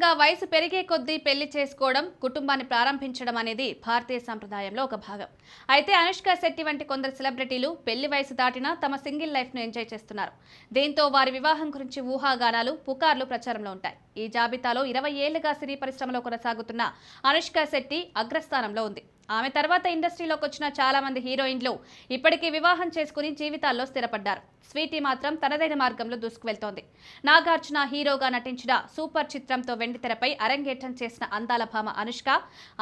సాధారణంగా వయసు పెరిగే కొద్దీ పెళ్లి చేసుకోవడం, కుటుంబాన్ని ప్రారంభించడం అనేది భారతీయ సంప్రదాయంలో ఒక భాగం. అయితే అనుష్క శెట్టి వంటి కొందరు సెలబ్రిటీలు పెళ్లి వయసు దాటినా తమ సింగిల్ లైఫ్ ను ఎంజాయ్ చేస్తున్నారు. దీంతో వారి వివాహం గురించి ఊహాగానాలు, పుకార్లు ప్రచారంలో ఉంటాయి. ఈ జాబితాలో 20 ఏళ్లుగా సినీ పరిశ్రమలో కొనసాగుతున్న అనుష్క శెట్టి అగ్రస్థానంలో ఉంది. ఆమె తర్వాత ఇండస్ట్రీలోకి వచ్చిన చాలా మంది హీరోయిన్లు ఇప్పటికీ వివాహం చేసుకుని జీవితాల్లో స్థిరపడ్డారు. స్వీటీ మాత్రం తనదైన మార్గంలో దూసుకువెళ్తోంది. నాగార్జున హీరోగా నటించిన సూపర్ చిత్రంతో వెండితెరపై అరంగేట్రం చేసిన అందాల భామ అనుష్క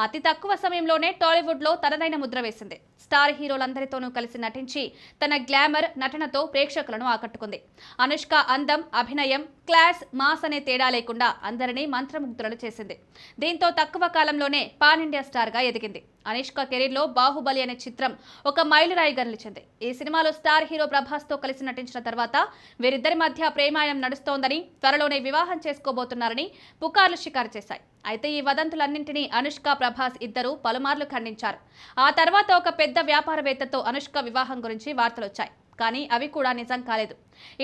అతి తక్కువ సమయంలోనే టాలీవుడ్ లో తనదైన ముద్ర వేసింది. స్టార్ హీరోలందరితోనూ కలిసి నటించి తన గ్లామర్ నటనతో ప్రేక్షకులను ఆకట్టుకుంది. అనుష్క అందం, అభినయం, క్లాస్, మాస్ అనే తేడా లేకుండా అందరినీ మంత్రముగ్ధులను చేసింది. దీంతో తక్కువ కాలంలోనే పాన్ ఇండియా స్టార్ గా ఎదిగింది. అనుష్క కెరీర్ లో బాహుబలి అనే చిత్రం ఒక మైలురాయిగా నిలిచింది. ఈ సినిమాలో స్టార్ హీరో ప్రభాస్ తో కలిసి నటించిన తర్వాత వీరిద్దరి మధ్య ప్రేమాయణం నడుస్తోందని, త్వరలోనే వివాహం చేసుకోబోతున్నారని పుకార్లు షికారు చేశాయి. అయితే ఈ వదంతులన్నింటినీ అనుష్క, ప్రభాస్ ఇద్దరు పలుమార్లు ఖండించారు. ఆ తర్వాత ఒక పెద్ద వ్యాపారవేత్తతో అనుష్క వివాహం గురించి వార్తలొచ్చాయి. కానీ అవి కూడా నిజం కాలేదు.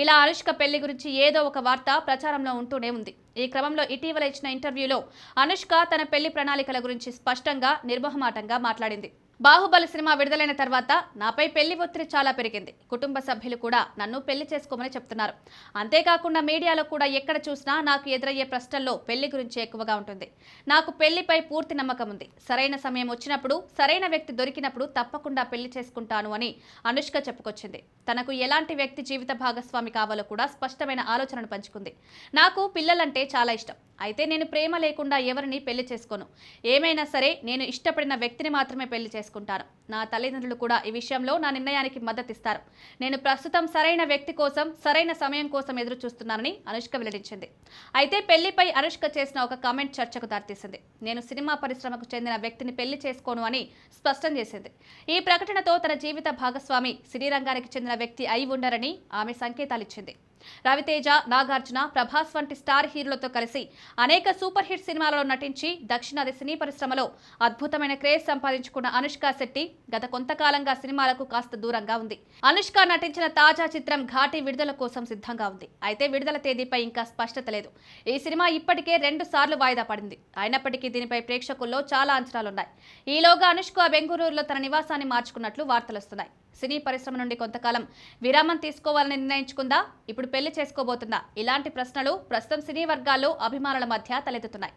ఇలా అనుష్క పెళ్లి గురించి ఏదో ఒక వార్త ప్రచారంలో ఉంటూనే ఉంది. ఈ క్రమంలో ఇటీవల ఇచ్చిన ఇంటర్వ్యూలో అనుష్క తన పెళ్లి ప్రణాళికల గురించి స్పష్టంగా, నిర్మోహమాటంగా మాట్లాడింది. బాహుబలి సినిమా విడుదలైన తర్వాత నాపై పెళ్లి ఒత్తిడి చాలా పెరిగింది. కుటుంబ సభ్యులు కూడా నన్ను పెళ్లి చేసుకోమని చెప్తున్నారు. అంతేకాకుండా మీడియాలో కూడా ఎక్కడ చూసినా నాకు ఎదురయ్యే ప్రశ్నల్లో పెళ్లి గురించి ఎక్కువగా ఉంటుంది. నాకు పెళ్లిపై పూర్తి నమ్మకం ఉంది. సరైన సమయం వచ్చినప్పుడు, సరైన వ్యక్తి దొరికినప్పుడు తప్పకుండా పెళ్లి చేసుకుంటాను అని అనుష్క చెప్పుకొచ్చింది. తనకు ఎలాంటి వ్యక్తి జీవిత భాగస్వామి కావాలో కూడా స్పష్టమైన ఆలోచనను పంచుకుంది. నాకు పిల్లలంటే చాలా ఇష్టం. అయితే నేను ప్రేమ లేకుండా ఎవరిని పెళ్లి చేసుకోను. ఏమైనా సరే నేను ఇష్టపడిన వ్యక్తిని మాత్రమే పెళ్లి చేసుకుంటాను. నా తల్లిదండ్రులు కూడా ఈ విషయంలో నా నిర్ణయానికి మద్దతిస్తారు. నేను ప్రస్తుతం సరైన వ్యక్తి కోసం, సరైన సమయం కోసం ఎదురు చూస్తున్నానని అనుష్క వెల్లడించింది. అయితే పెళ్లిపై అనుష్క చేసిన ఒక కామెంట్ చర్చకు దారితీసింది. నేను సినిమా పరిశ్రమకు చెందిన వ్యక్తిని పెళ్లి చేసుకోను అని స్పష్టం చేసింది. ఈ ప్రకటనతో తన జీవిత భాగస్వామి సినీ రంగానికి చెందిన వ్యక్తి అయి ఉండరని ఆమె సంకేతాలిచ్చింది. రవితేజ, నాగార్జున, ప్రభాస్ వంటి స్టార్ హీరోలతో కలిసి అనేక సూపర్ హిట్ సినిమాలలో నటించి దక్షిణాది సినీ పరిశ్రమలో అద్భుతమైన క్రేజ్ సంపాదించుకున్న అనుష్క శెట్టి గత కొంతకాలంగా సినిమాలకు కాస్త దూరంగా ఉంది. అనుష్క నటించిన తాజా చిత్రం ఘాటి విడుదల కోసం సిద్ధంగా ఉంది. అయితే విడుదల తేదీపై ఇంకా స్పష్టత లేదు. ఈ సినిమా ఇప్పటికే 2 సార్లు వాయిదా పడింది. అయినప్పటికీ దీనిపై ప్రేక్షకుల్లో చాలా అంచనాలున్నాయి. ఈలోగా అనుష్క బెంగళూరులో తన నివాసాన్ని మార్చుకున్నట్లు వార్తలొస్తున్నాయి. సినీ పరిశ్రమ నుండి కొంతకాలం విరామం తీసుకోవాలని నిర్ణయించుకుందా, ఇప్పుడు పెళ్లి చేసుకోబోతుందా, ఇలాంటి ప్రశ్నలు ప్రస్తుతం సినీ వర్గాల్లో అభిమానుల మధ్య తలెత్తుతున్నాయి.